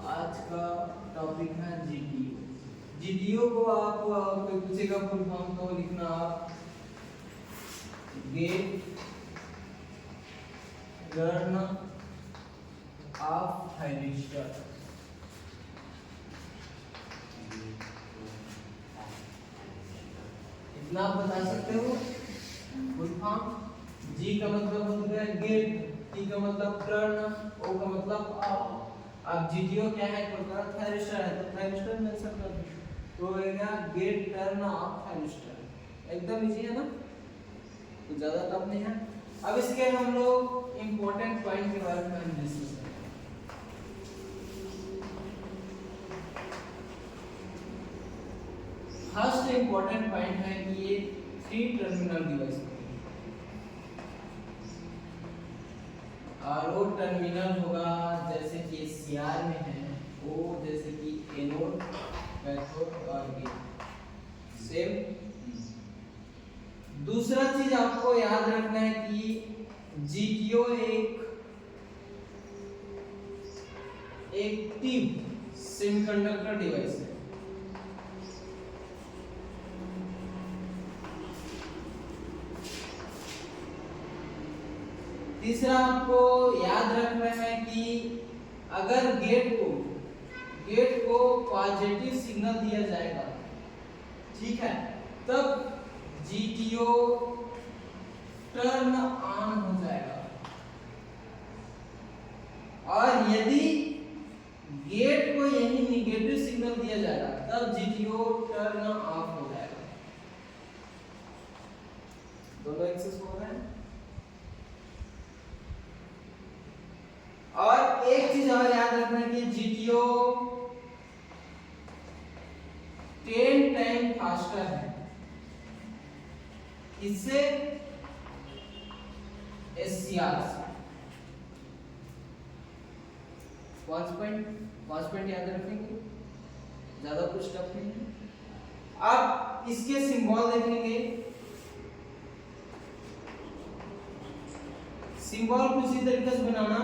आज का टॉपिक है जीटीओ। जीटीओ को आप कोई पूछेगा फुल फॉर्म तो लिखना आप गेट टर्न ऑफ थायरिस्टर। इतना आप बता सकते हो फुल फॉर्म। जी का मतलब होता है गेट, टी का मतलब टर्न, ओ का मतलब ऑफ। अब जीटीओ क्या है? एक प्रकार थायरिस्टर है तो थायरिस्टर मेंशन कर दो तो होगा गेट टर्न ऑफ थायरिस्टर। एकदम इजी है ना, तो ज्यादा टफ नहीं है। अब इसके हम लोग इंपॉर्टेंट पॉइंट के बारे में डिस्कस करेंगे। फर्स्ट इंपॉर्टेंट पॉइंट है कि ये 3 टर्मिनल डिवाइस है और वो टर्मिनल होगा जैसे कि सीआर में है वो, जैसे कि एनोड, कैथोड और गेट सेम। दूसरा चीज आपको याद रखना है कि जीटीओ एक एक्टिव सेमीकंडक्टर डिवाइस है। तीसरा आपको याद रखना है कि अगर गेट को पॉजिटिव सिग्नल दिया जाएगा, ठीक है, तब जीटीओ टर्न ऑन हो जाएगा और यदि गेट को यही निगेटिव सिग्नल दिया जाएगा तब जीटीओ टर्न ऑफ हो जाएगा। दोनों एक्सेस हो रहे हैं। और एक चीज और याद रखना कि जीटीओ 10 टाइम फास्टर है इससे एससीआर से। पांच पॉइंट याद रखेंगे, ज्यादा कुछ टफ नहीं है। अब इसके सिंबल देखेंगे। सिंबल कुछ इसी तरीके से बनाना।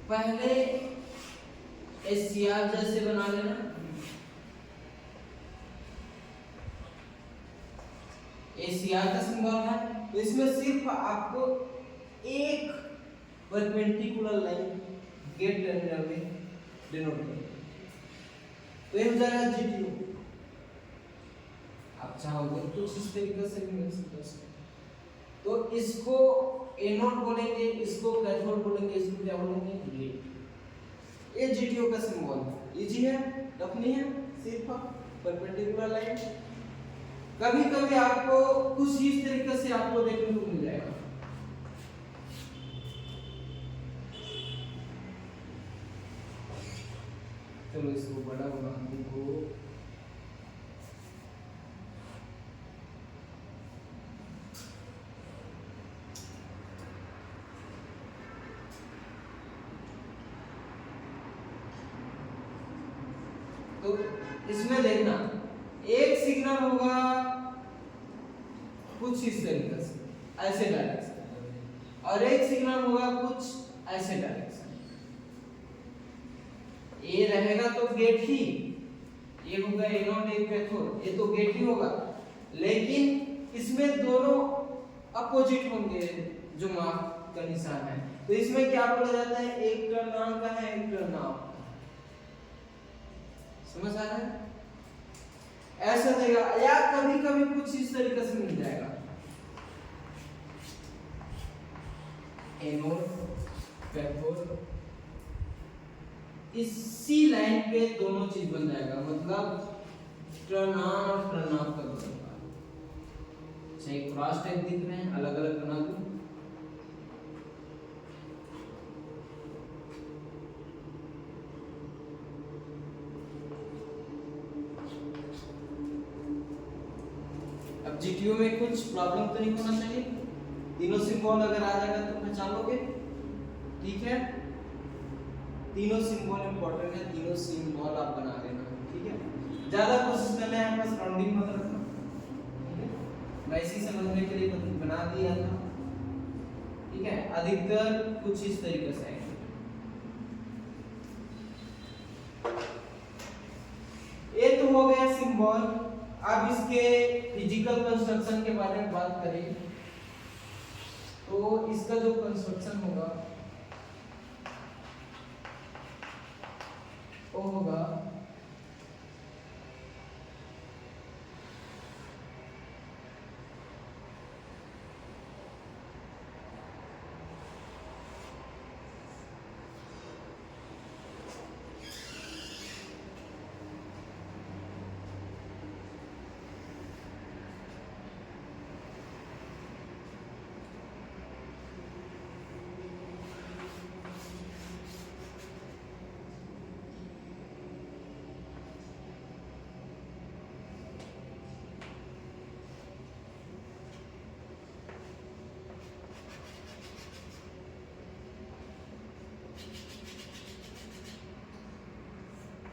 पहले एससीआर जैसे बना लेना, एससीआर का सिंबल है तो इसमें सिर्फ आपको एक परपेंडिकुलर लाइन गेट टर्मिनल में डिनोट करना, तो ये हो जाएगा जीटीओ। आप चाहोगे कुछ इस तरीके से भी मेंशन कर सकते हैं। तो इसको एनोड बोलेंगे, इसको कैथोड बोलेंगे, इसको क्या बोलेंगे? गेट। ये जीटीओ का सिंबल है। इजी है, टफ नहीं है, सिर्फ परपेंडिकुलर लाइन। कभी कभी आपको कुछ इस तरीके से आपको देखने को मिल जाएगा। चलो इसको बड़ा बनाने को तो इसमें देखना एक सिग्नल होगा कुछ इस तरीके से, ऐसे डायरेक्शन, और एक सिग्नल होगा कुछ ऐसे डायरेक्शन। ये रहेगा तो गेट ही, ये होगा एनोड, एक कैथोड, ये तो गेट ही होगा। लेकिन इसमें दोनों अपोजिट होंगे जो मार्क का निशान है, तो इसमें क्या बोला जाता है? एक टर्न ऑन का है, एक टर्न ऑफ। समझ आ रहा है? ऐसा देगा या कभी कभी कुछ इस तरीके से मिल जाएगा। एनोड, कैथोड, इसी लाइन पे दोनों चीज बन जाएगा, मतलब टर्न ऑन और टर्न ऑफ कर दूंगा। चाहे क्रॉस टाइप दिख रहे हैं, अलग अलग बना दूं। जीटीओ में कुछ प्रॉब्लम तो नहीं होना चाहिए। तीनों सिंबल अगर आ जाएगा तो पहचान लोगे, ठीक है। तीनों सिंबल इंपॉर्टेंट है, तीनों सिंबल आप बना लेना, ठीक है। ज्यादा कोशिश करना है, बस राउंडिंग मत रखना, ठीक है। मैं इसी समझने के लिए बना दिया था, ठीक है। अधिकतर कुछ इस तरीके से आएंगे। ये तो हो गया सिंबल। अब इसके फिजिकल कंस्ट्रक्शन के बारे में बात करें तो इसका जो कंस्ट्रक्शन होगा वो होगा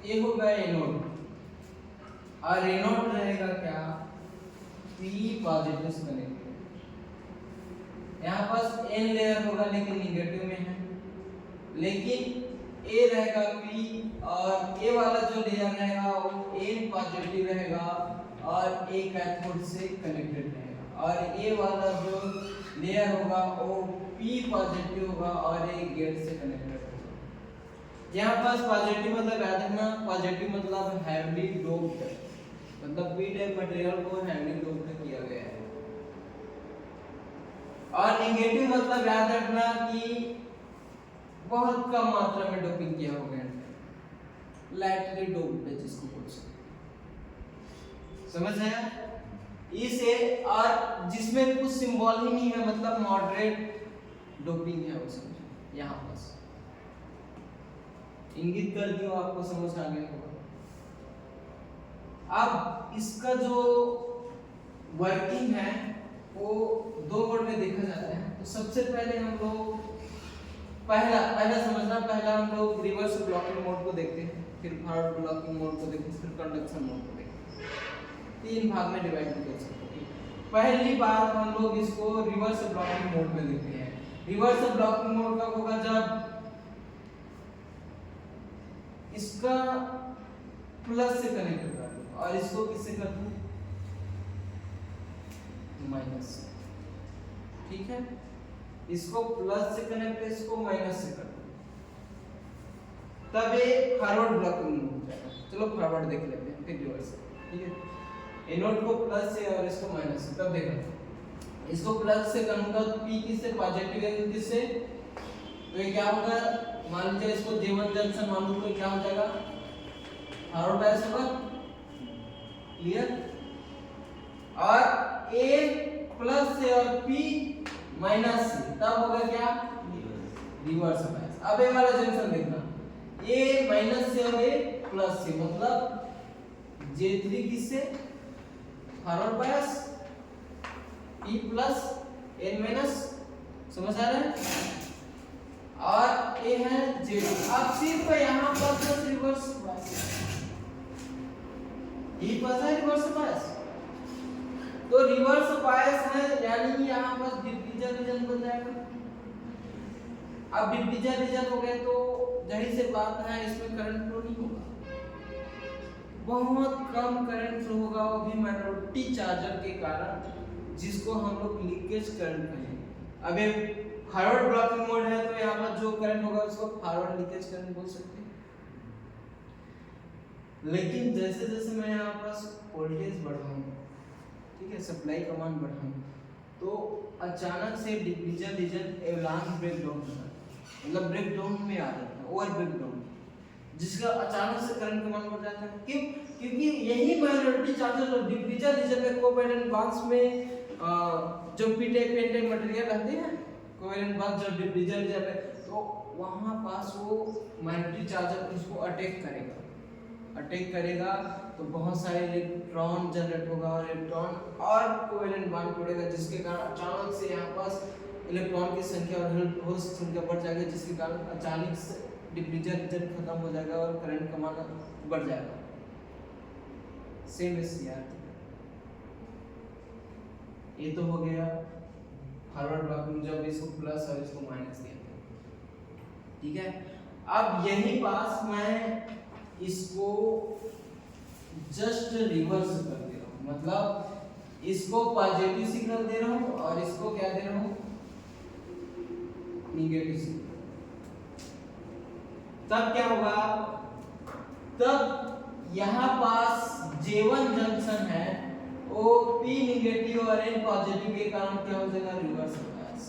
ये होगा एनोड और एनोड रहेगा क्या P पॉजिटिव से कनेक्टेड। यहाँ पास N लेयर होगा लेकिन निगेटिव में है, लेकिन A रहेगा P और A वाला जो लेयर रहेगा वो N पॉजिटिव रहेगा और A कैथोड से कनेक्टेड रहेगा और A वाला जो लेयर होगा वो P पॉजिटिव होगा और A गेट से कनेक्टेड होगा। यहाँ पास पॉजिटिव मतलब याद रखना, पॉजिटिव मतलब हैवीली डोप्ड, मतलब पी टाइप मटेरियल को हैवीली डोप्ड किया गया है। और नेगेटिव मतलब याद रखना कि बहुत कम मात्रा में डोपिंग किया होगा, लाइटली डोप्ड जिसको बोल सकते, समझ आया? इसे और जिसमें कुछ सिंबल ही नहीं है, मतलब मॉडरेट डोपिंग है, वो समझो। यहाँ पास इंगित कर दियो, आपको समझ आ गया होगा। अब इसका जो वर्किंग है वो दो मोड में देखा जाता है। तो सबसे पहले हम लोग पहला समझना, पहला हम लोग रिवर्स ब्लॉकिंग मोड को देखते हैं, फिर फॉरवर्ड ब्लॉकिंग मोड को देखते हैं, फिर कंडक्शन मोड को देखते हैं। तीन भाग में डिवाइड कर सकते हैं। पहली बार हम लोग इसको रिवर्स ब्लॉकिंग मोड में देखते हैं। रिवर्स ब्लॉकिंग मोड कब होगा? जब इसका प्लस से कनेक्ट कर दूं और इसको किससे कर दूं? माइनस से, ठीक है? इसको प्लस से कनेक्ट, इसको माइनस से कर दूं, तब ये फॉरवर्ड ब्लॉकिंग हो जाएगा। चलो फॉरवर्ड देख लेते हैं, फिर रिवर्स, ठीक है? एनोड को प्लस से और इसको माइनस से, तब देखो इसको प्लस से करूंगा तो P किससे पॉजिटिव है, किससे? तो ये क्या होगा? मान लीजिए इसको J1 जंक्शन मान लो, तो क्या हो जाएगा? फॉरवर्ड बायस होगा, क्लियर? और A प्लस से और P माइनस से, तब होगा क्या? Reverse bias. अब ये वाला जंक्शन देखना, A माइनस से और A प्लस से, मतलब J3 किससे? Forward bias, P plus N minus, समझ आ रहा है? और ये है J2। अब सिर्फ यहाँ पर बस रिवर्स बायस, ये बस है रिवर्स बायस। तो रिवर्स बायस है, यानी यहाँ पर डिफ्यूजन रीजन बन जाएगा। अब डिफ्यूजन रीजन हो गए तो जाहिर सी बात है इसमें करंट फ्लो नहीं होगा, बहुत कम करंट फ्लो होगा, वो भी माइनॉरिटी चार्जर के कारण, जिसको हम लोग लीकेज करंट कहेंगे। अब ये फॉरवर्ड ब्लॉकिंग मोड है तो यहाँ पर जो करंट होगा उसको फॉरवर्ड लीकेज करंट बोल सकते हैं। लेकिन जैसे जैसे मैं यहाँ पर वोल्टेज बढ़ाऊंगा, ठीक है, सप्लाई कमांड बढ़ाऊंगा, तो अचानक से डिफ्यूजन रीजन एवलांच ब्रेकडाउन होता है, मतलब ब्रेकडाउन में आ जाता है, ओवर ब्रेकडाउन, जिसका अचानक से करंट कमांड बढ़ जाता है। क्यों? क्योंकि यही माइनॉरिटी चार्जर और डिफ्यूजन रीजन में कोवैलेंट बॉन्ड्स में जो P type N type material रहते हैं, कोवैलेंट बॉन्ड जो डिफ्यूजन रीजन में, तो वहां पास वो माइनॉरिटी चार्जर उसको अटैक करेगा तो बहुत सारे इलेक्ट्रॉन जनरेट होगा और इलेक्ट्रॉन और कोवैलेंट बॉन्ड तोड़ेगा, जिसके कारण अचानक से यहाँ पास इलेक्ट्रॉन की संख्या और होल्स की संख्या बढ़ जाएगी, जिसके कारण अचानक से डिफ्यूजन रीजन खत्म हो जाएगा और करंट कमाना बढ़ जाएगा। सेम इस यार, ये तो हो गया फॉरवर्ड ब्लॉकिंग जब इसको प्लस और इसको माइनस किया, ठीक है। अब यही पास मैं इसको जस्ट रिवर्स कर दे रहा हूं, मतलब इसको पॉजिटिव सिग्नल दे रहा हूं और इसको क्या दे रहा हूं, निगेटिव सिग्नल। तब क्या होगा, तब यहां पास J1 जंक्शन है वो P निगेटिव और N पॉजिटिव के कारण क्या हो जाएगा, रिवर्स बायस।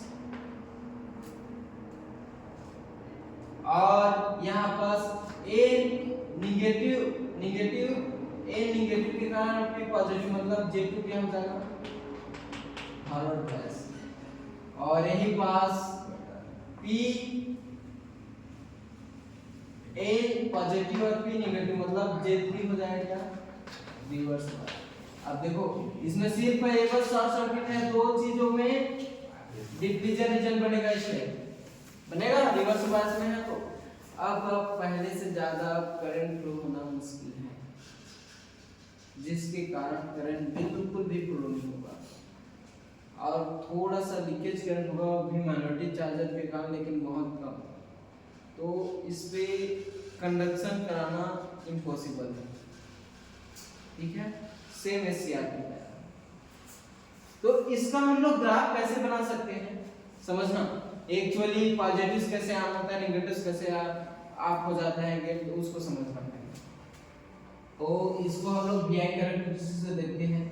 और यहां पास A निगेटिव N निगेटिव के कारण P पॉजिटिव, मतलब J2 क्या हो जाएगा, फॉरवर्ड बायस। और यही पास P A पॉजिटिव और P निगेटिव, मतलब J3 हो जाएगा रिवर्स बायस। अब देखो इसमें सिर्फ एक बार शॉर्ट सर्किट है, दो चीजों में डिफ्यूजन रीजन बनेगा, इसमें बनेगा, रिवर्स बायस में है। तो अब पहले से ज्यादा करंट फ्लो होना मुश्किल है, जिसके कारण करंट बिल्कुल भी फ्लो नहीं होगा और थोड़ा सा लीकेज करंट होगा, वो भी माइनॉरिटी चार्जर के कारण, लेकिन बहुत कम। तो इस पे कंडक्शन कराना इम्पॉसिबल है, ठीक है। सेम एससीआर की तरह। तो इसका हम लोग ग्राफ कैसे बना सकते हैं, समझना। एक्चुअली पॉजिटिव्स कैसे ऑन होता है, नेगेटिव्स कैसे ऑफ हो जाता है गेट, तो उसको समझना है। तो इसको हम लोग VI कैरेक्टरिस्टिक्स से देखते हैं।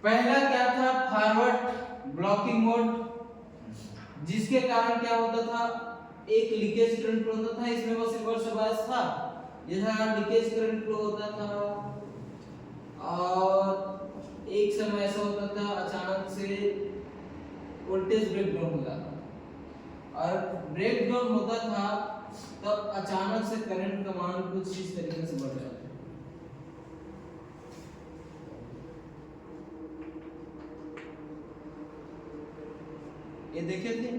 पहला क्या था, फॉरवर्ड ब्लॉकिंग मोड, जिसके कारण क्या होता था, एक लीकेज करंट फ्लो होता था, इसमें बस रिवर्स बायस था, यहां लीकेज करंट फ्लो होता था। और एक समय ऐसा होता था अचानक से वोल्टेज ब्रेकडाउन हो जाता, और ब्रेकडाउन होता था तब अचानक से करंट का मान कुछ इस तरीके से बढ़ जाता है। ये देखे थे।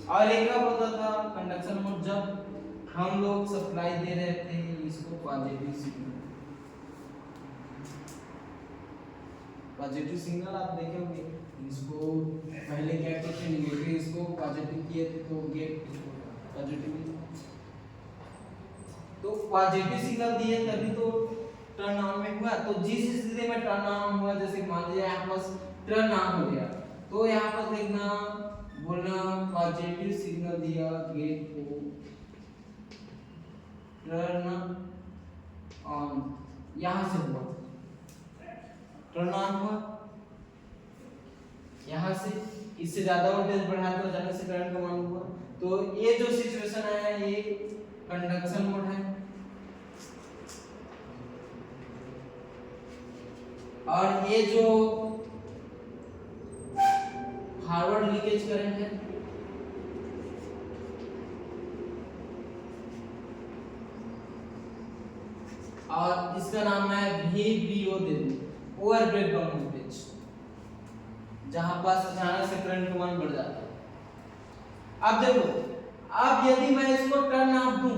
और एक कब होता था कंडक्शन मोड, जब हम लोग सप्लाई दे रहे थे इसको पॉजिटिव सिग्नल, पॉजिटिव सिग्नल आप देखे होंगे, इसको पहले क्या किए थे, निगेटिव, इसको पॉजिटिव किए थे तो गेट पॉजिटिव, तो पॉजिटिव सिग्नल दिए तभी तो टर्न ऑन में हुआ। तो जिस स्थिति में टर्न ऑन हुआ, जैसे मान लीजिए यहाँ पास टर्न ऑन हो गया, तो यहाँ पर देखना, बोलना पॉजिटिव सिग्नल दिया गेट को, टर्न ऑन, यहां से हुआ टर्न ऑन हुआ, यहां से इससे ज्यादा वोल्टेज बढ़ा तो जाने से करंट का मान हुआ। तो ये जो सिचुएशन है ये कंडक्शन मोड है, और ये जो फॉरवर्ड लीकेज करंट है, और इसका नाम है VBO दे दूं, ओवर ब्रेकडाउन वोल्टेज, जहां पास अचानक से करंट का मान बढ़ जाता है। अब देखो, अब यदि मैं इसको टर्न ऑफ दूं,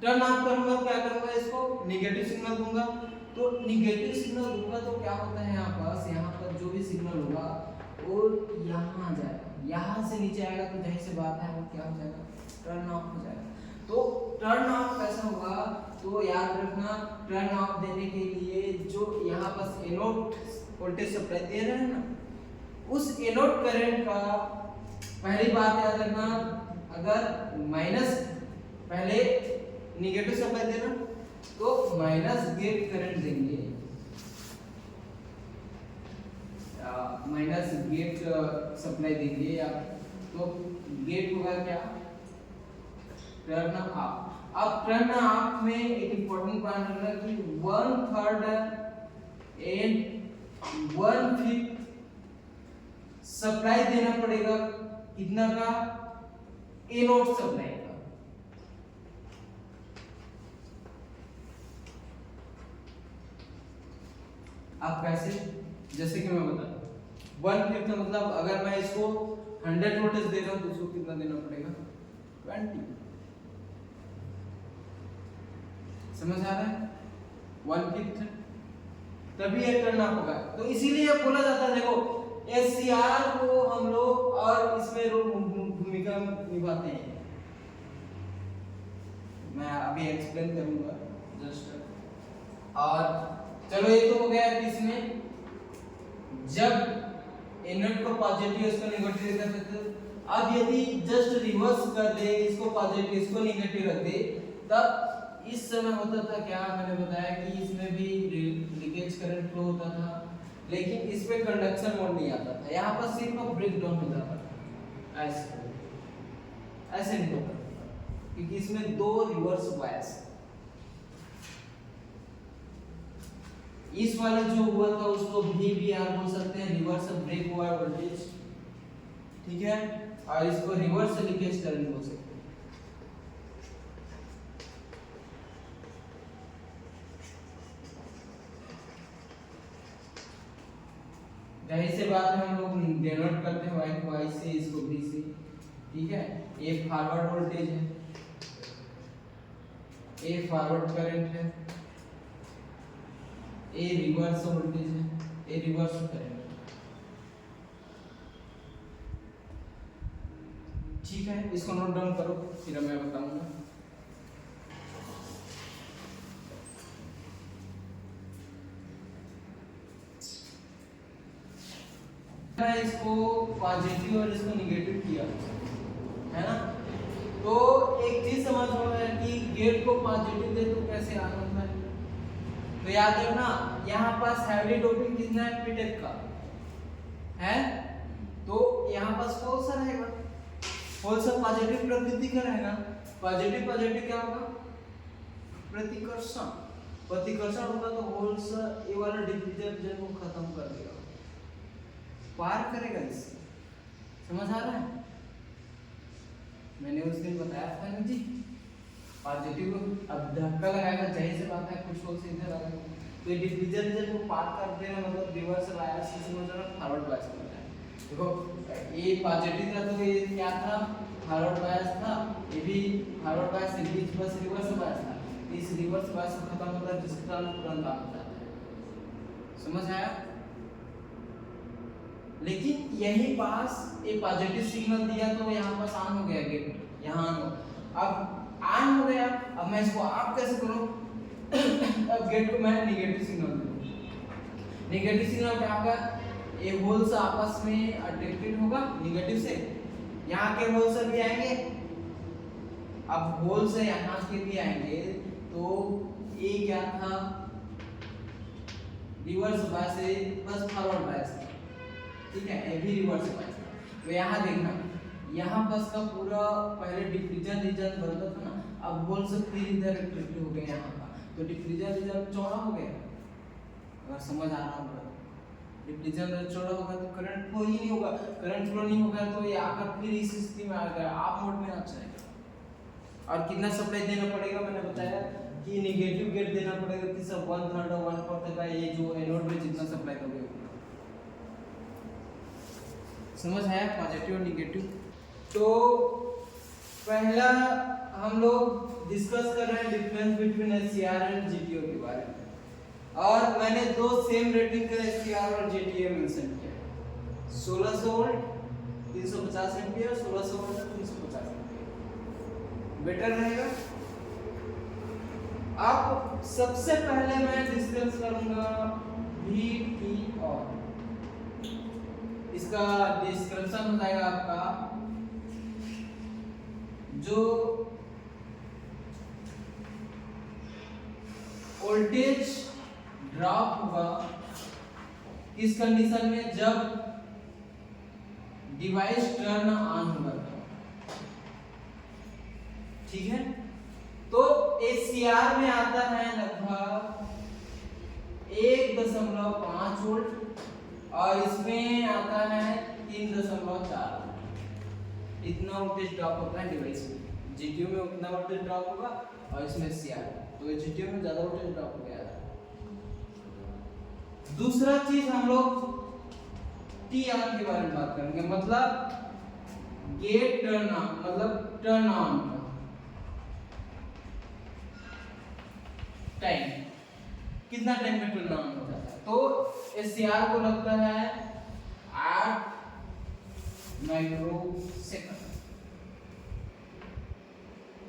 टर्न ऑफ करूंगा, क्या करूंगा, इसको निगेटिव सिग्नल दूंगा। तो निगेटिव सिग्नल दूंगा तो क्या होता है, यहाँ पास, यहाँ पर जो भी सिग्नल होगा वो यहाँ आ जाएगा, यहाँ से नीचे आएगा, तो जाहिर सी बात है वो क्या हो जाएगा, टर्न ऑफ हो जाएगा। तो टर्न ऑफ कैसा होगा, तो याद रखना, टर्न ऑफ देने के लिए जो यहाँ पास एनोड वोल्टेज सप्लाई दे रहे हैं ना, उस एनोड करंट का पहली बात याद रखना, अगर माइनस पहले निगेटिव सप्लाई देना तो माइनस गेट करंट देंगे, माइनस गेट सप्लाई देंगे, या तो गेट होगा क्या, टर्न ऑफ। अब टर्न ऑफ में एक इंपॉर्टेंट पॉइंट रखना कि 1/3 एंड 1/5 सप्लाई देना पड़ेगा, कितना का, एनोड सप्लाई का। आप कैसे, जैसे कि मैं बता 1/5 मतलब अगर मैं इसको 100 वोल्टेज दे रहा हूँ तो उसको कितना देना पड़ेगा 20। समझ आ रहा है 1/5 तभी ये टर्न अप होगा। तो इसीलिए बोला जाता है देखो एससीआर को हम लोग और इसमें भूमिका निभाते हैं। मैं अभी एक्सप्लेन करूंगा जस्ट। और चलो ये तो हो गया इसमें जब एनोड को पॉजिटिव इसको नेगेटिव कर देते हैं। अब यदि जस्ट रिवर्स कर दे, इसको पॉजिटिव इसको नेगेटिव रख दे, तब इस समय होता था क्या, मैंने बताया कि इसमें भी लीकेज करंट फ्लो होता था, लेकिन इस पे कंडक्शन मोड नहीं आता था। यहाँ पर सिर्फ ब्रेक डाउन होता था, ऐसे नहीं होता क्योंकि इसमें 2 रिवर्स बायस। इस वाला जो हुआ था उसको VBR बोल सकते हैं, रिवर्स ब्रेक हुआ वोल्टेज, ठीक है, और इसको रिवर्स लीकेज करंट बोल सकते हैं। जाहिर सी बात है हम लोग डिनोट करते हैं वाई से, इसको V से, ठीक है। ये फॉरवर्ड वोल्टेज है, ये फॉरवर्ड करंट है, ये रिवर्स वोल्टेज है, ये रिवर्स करंट है, ठीक है। इसको नोट डाउन करो फिर मैं बताऊंगा। इसको पॉजिटिव और इसको निगेटिव किया है ना, तो एक चीज समझ में है कि गेट को पॉजिटिव दे तो कैसे ऑन होता है। तो याद रखना यहाँ पास हैवी डोपिंग कितना है, पीटेक का है, तो यहाँ पास कौन सा रहेगा, कौन सा पॉजिटिव प्रकृति का रहेगा। पॉजिटिव पॉजिटिव क्या होगा, प्रतिकर्षण, प्रतिकर्षण होगा तो होल्स ये वाला डिफ्यूजन को खत्म कर देगा, पार करेगा इससे। समझ आ रहा है, मैंने उस दिन बताया था ना जी, पॉजिटिव अब धक्का लगाएगा, जाहिर सी बात है कुछ लोग सीधे लगाएंगे, तो ये डिफ्यूजन को पार कर देना मतलब रिवर्स बायस से समझ रहा, फॉरवर्ड बायस होता है। देखो ये पॉजिटिव था तो ये क्या था, फॉरवर्ड बायस था, ये भी फॉरवर्ड बायस से बीच बस रिवर्स बायस था। इस रिवर्स बायस को खत्म होता है जिसके कारण तुरंत ऑन हो जाता है। समझ आया। लेकिन यही पास ये पॉजिटिव सिग्नल दिया तो यहाँ पास ऑन हो गया गेट, यहाँ अब ऑन हो गया। अब मैं इसको ऑफ कैसे करूँ अब गेट को मैं नेगेटिव सिग्नल दूँ, नेगेटिव सिग्नल क्या होगा, ये होल्स आपस में अट्रैक्टेड होगा नेगेटिव से, यहाँ के होल्स भी आएंगे, अब होल्स यहाँ के भी आएंगे, तो ये क्या था रिवर्स बायस से बस फॉरवर्ड बायस, ठीक है, ये भी रिवर्स बायस। तो यहाँ देखना यहाँ बस का पूरा पहले डिफ्यूजन रीजन बनता था ना, अब होल्स फिर इधर अट्रैक्टेड हो गए यहाँ का, तो डिफ्यूजन रीजन चौड़ा हो गया। अगर समझ आ रहा होगा, डिफ्यूजन चौड़ा होगा तो करंट फ्लो ही नहीं होगा, करंट फ्लो नहीं होगा तो ये आकर फिर इस स्थिति में आ गया, ऑफ मोड में आ जाएगा। और कितना सप्लाई देना पड़ेगा, मैंने बताया कि नेगेटिव गेट देना पड़ेगा कि सब 1/3 और 1/4 का, ये जो एनोड में जितना सप्लाई दोगे। समझ आया पॉजिटिव और नेगेटिव। तो पहला हम लोग डिस्कस कर रहे हैं difference between SCR and GTO के बारे में, और मैंने 2 सेम रेटिंग का एससीआर और जीटीओ मेंशन किया, 1600 volt 350 ampere, 1600 volt 350 ampere, better रहेगा। अब सबसे पहले मैं डिस्कस करूंगा VTOR, इसका डिस्क्रिप्शन बताएगा आपका जो वोल्टेज ड्रॉप होगा किस कंडीशन में, जब डिवाइस टर्न ऑन होगा, ठीक है। तो एससीआर में आता है लगभग 1.5 वोल्ट और इसमें आता है 3.4, इतना वोल्टेज ड्रॉप होता है डिवाइस में। जीटीओ में उतना वोल्टेज ड्रॉप होगा और इसमें एससीआर, तो जीटीओ में ज्यादा वोल्टेज ड्रॉप हो गया। दूसरा चीज हम लोग टी ऑन के बारे में बात करेंगे, मतलब गेट टर्न ऑन, मतलब टर्न ऑन का टाइम, कितना टाइम में टर्न ऑन हो जाता है। तो एससीआर को लगता है 8 माइक्रो सेकंड,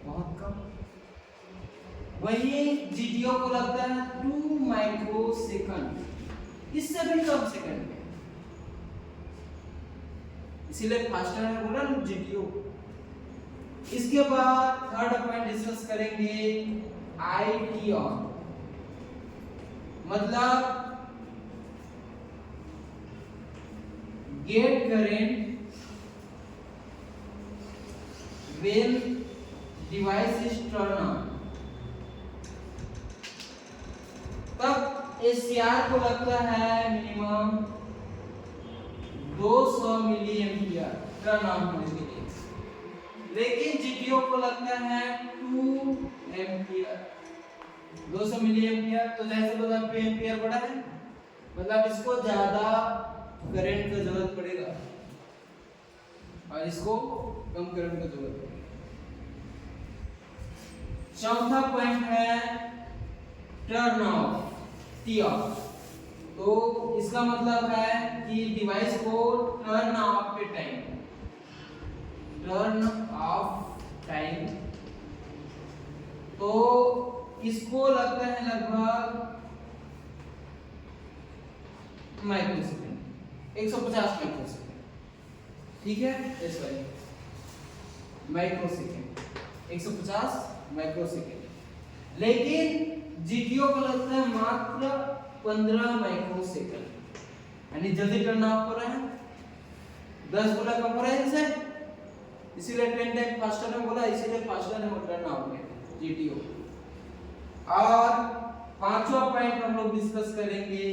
बहुत कम। वही जीटीओ को लगता है 2 माइक्रो सेकंड, इससे भी कम सेकंड में, इसीलिए फास्टर है बोला ना जीटीओ। इसके बाद थर्ड पॉइंट डिस्कस करेंगे आईटी ऑन, मतलब gate current when device is turn on, तब एससीआर को लगता है minimum 200 milli ampere turn on होने के लिए, लेकिन जीटीओ को लगता है 2 एम्पियर, 200 मिली एम्पियर। तो जैसे बोला 2 एम्पियर बड़ा है, मतलब इसको ज्यादा करंट का जरूरत पड़ेगा और इसको कम करंट का जरूरत पड़ेगा। चौथा पॉइंट है टर्न ऑफ, टी ऑफ। तो इसका मतलब है कि डिवाइस को टर्न ऑफ के टाइम, टर्न ऑफ टाइम, तो इसको लगता है लगभग माइक्रोसेकंड, 150 माइक्रोसेकंड, ठीक है, इस वाली माइक्रोसेकंड, 150 माइक्रोसेकंड। लेकिन जीटीओ को लगता है मात्र 15 माइक्रोसेकंड, यानी जल्दी टर्न ऑफ हो रहा है, 10 गुना कम हो रहा है इनसे, इसीलिए 10 टाइम फास्टर में बोला, इसीलिए फास्टर है टर्न ऑफ में जीटीओ। और पांचवा पॉइंट हम लोग डिस्कस करेंगे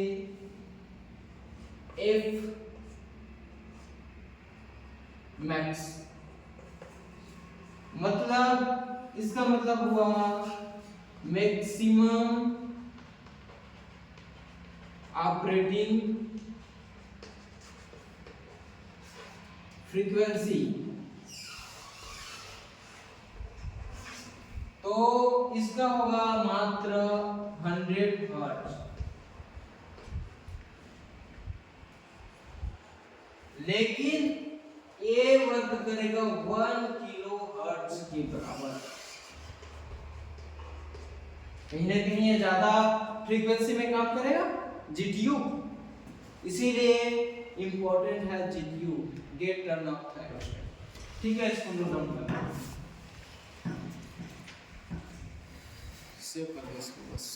एफ मैक्स, मतलब इसका मतलब हुआ मैक्सिमम ऑपरेटिंग फ्रीक्वेंसी। तो इसका होगा मात्र 100 हर्ट्ज, लेकिन ये वर्क करेगा 1 किलो हर्ट्ज के बराबर। कहीं ना कहीं ये ज्यादा फ्रीक्वेंसी में काम करेगा जीटीयू, इसीलिए इंपॉर्टेंट है जीटीयू, गेट टर्न ऑफ थायरोस्टेट, ठीक है। इसको नोट डाउन करना, सेव कर दो इसको बस।